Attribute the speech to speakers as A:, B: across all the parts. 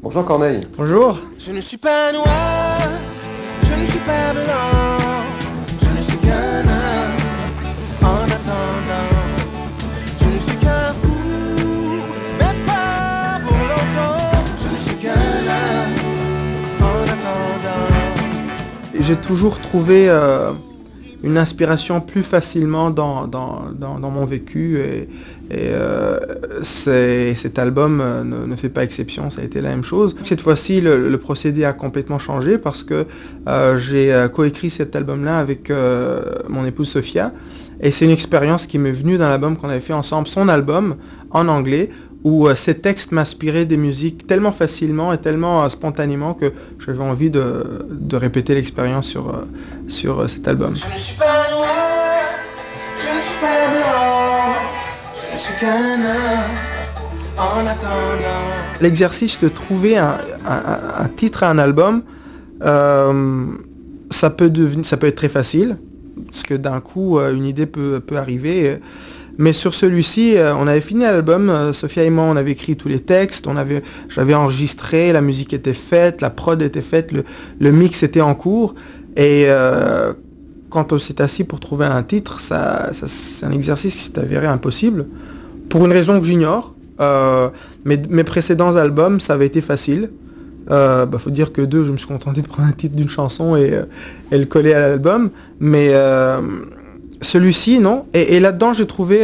A: Bonjour Corneille.
B: Bonjour.
C: Je ne suis pas noir, je ne suis pas blanc, je ne suis qu'un homme en attendant. Je ne suis qu'un fou, mais pas pour longtemps. Je ne suis qu'un homme en attendant.
B: J'ai toujours trouvé une inspiration plus facilement dans mon vécu et cet album ne fait pas exception, ça a été la même chose. Cette fois-ci, le procédé a complètement changé parce que j'ai coécrit cet album-là avec mon épouse Sophia et c'est une expérience qui m'est venue d'un album qu'on avait fait ensemble, son album en anglais, où ces textes m'inspiraient des musiques tellement facilement et tellement spontanément que j'avais envie de répéter l'expérience sur cet album.
C: Je ne suis pas noir, je ne suis pas blanc, je ne suis qu'un homme en attendant.
B: L'exercice de trouver un titre à un album, ça peut être très facile, parce que d'un coup, une idée peut arriver. Mais sur celui-ci, on avait fini l'album, Sophia et moi, on avait écrit tous les textes, j'avais enregistré, la musique était faite, la prod était faite, le mix était en cours. Et quand on s'est assis pour trouver un titre, c'est un exercice qui s'est avéré impossible, pour une raison que j'ignore. Mes précédents albums, ça avait été facile. Faut dire que je me suis contenté de prendre un titre d'une chanson et le coller à l'album. Mais celui-ci, non. Et là-dedans, j'ai trouvé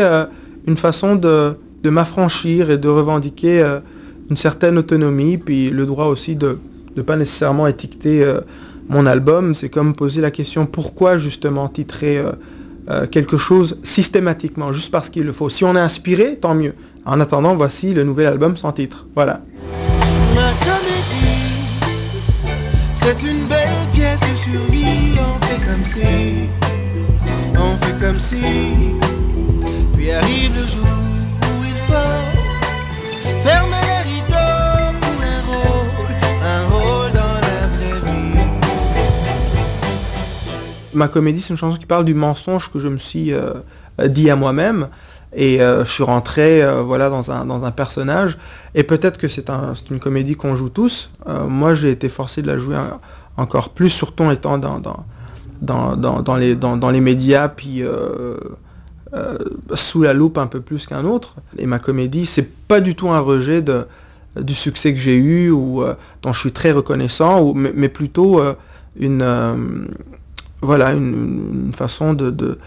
B: une façon de m'affranchir et de revendiquer une certaine autonomie, puis le droit aussi de ne pas nécessairement étiqueter mon album. C'est comme poser la question pourquoi justement titrer quelque chose systématiquement, juste parce qu'il le faut. Si on est inspiré, tant mieux. En attendant, voici le nouvel album sans titre. Voilà.
C: Ma comédie, c'est une belle pièce de survie. On fait comme si, on fait comme si. Puis arrive le jour où il faut fermer les rideaux pour un rôle dans la vraie vie.
B: Ma comédie, c'est une chanson qui parle du mensonge que je me suis dit à moi-même. Et je suis rentré dans un personnage. Et peut-être que c'est une comédie qu'on joue tous. Moi, j'ai été forcé de la jouer encore plus, surtout en étant dans les médias, puis sous la loupe un peu plus qu'un autre. Et ma comédie, c'est pas du tout un rejet du succès que j'ai eu, ou dont je suis très reconnaissant, mais plutôt une façon de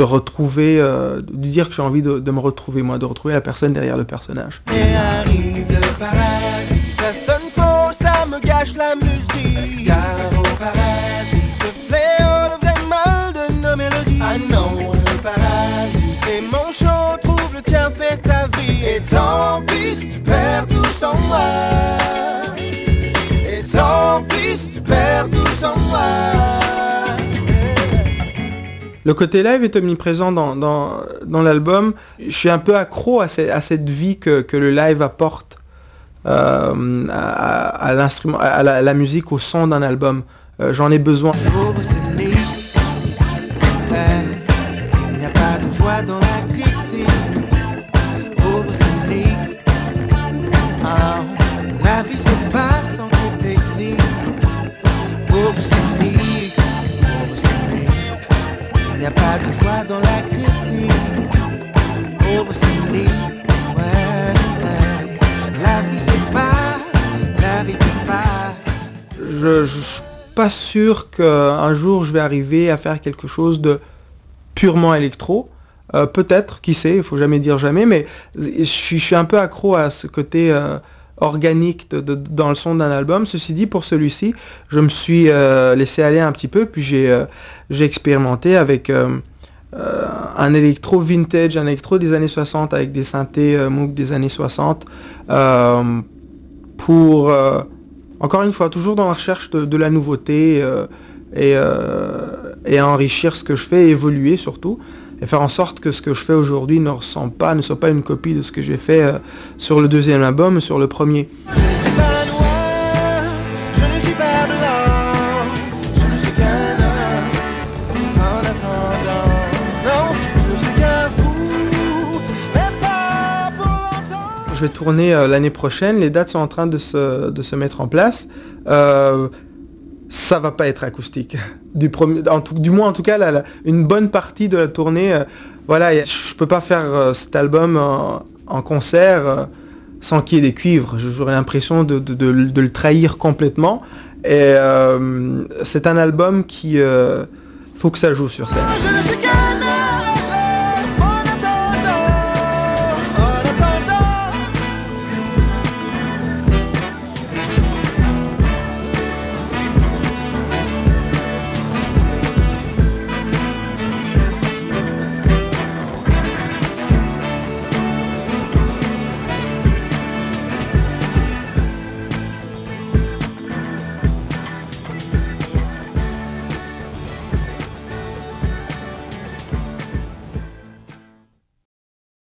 B: retrouver, de dire que j'ai envie de me retrouver, moi, de retrouver la personne derrière le personnage.
C: Et arrive le parasite, ça sonne faux, ça me gâche la musique. Car au parasite, ce fléau devrait mal de nos mélodies. Ah non, le parasite, c'est mon show, trouve le tien, fais ta vie. Et tant pis si tu perds tout sans moi. Et tant pis si tu perds tout sans moi.
B: Le côté live est omniprésent dans l'album. Je suis un peu accro à cette vie que le live apporte à l'instrument, à la musique, au son d'un album. J'en ai besoin.
C: Pauvre Sydney, il n'y a pas de joie dans la critique. Pauvre Sydney, la vie se passe sans que t'existes. Pauvre Sydney, il n'y a pas de joie dans la critique. Pauvre Sydney, la vie se passe, la vie te passe.
B: Je suis pas sûr qu'un jour je vais arriver à faire quelque chose de purement électro. Peut-être, qui sait, il faut jamais dire jamais, mais je suis un peu accro à ce côté organique dans le son d'un album. Ceci dit, pour celui-ci, je me suis laissé aller un petit peu, puis j'ai expérimenté avec un électro vintage, un électro des années 60 avec des synthés Moog des années 60 pour encore une fois toujours dans la recherche de la nouveauté et enrichir ce que je fais, évoluer surtout, et faire en sorte que ce que je fais aujourd'hui ne soit pas une copie de ce que j'ai fait sur le deuxième album, sur le premier.
C: Je ne suis pas noir, je ne suis pas blanc, je ne suis qu'un homme en attendant. Non, je ne suis qu'un fou, mais pas pour longtemps.
B: vais tourner l'année prochaine. Les dates sont en train de se mettre en place. Ça va pas être acoustique. Du moins, en tout cas, une bonne partie de la tournée, voilà, je peux pas faire cet album en concert sans qu'il y ait des cuivres. J'aurais l'impression de le trahir complètement. Et c'est un album qui faut que ça joue sur scène.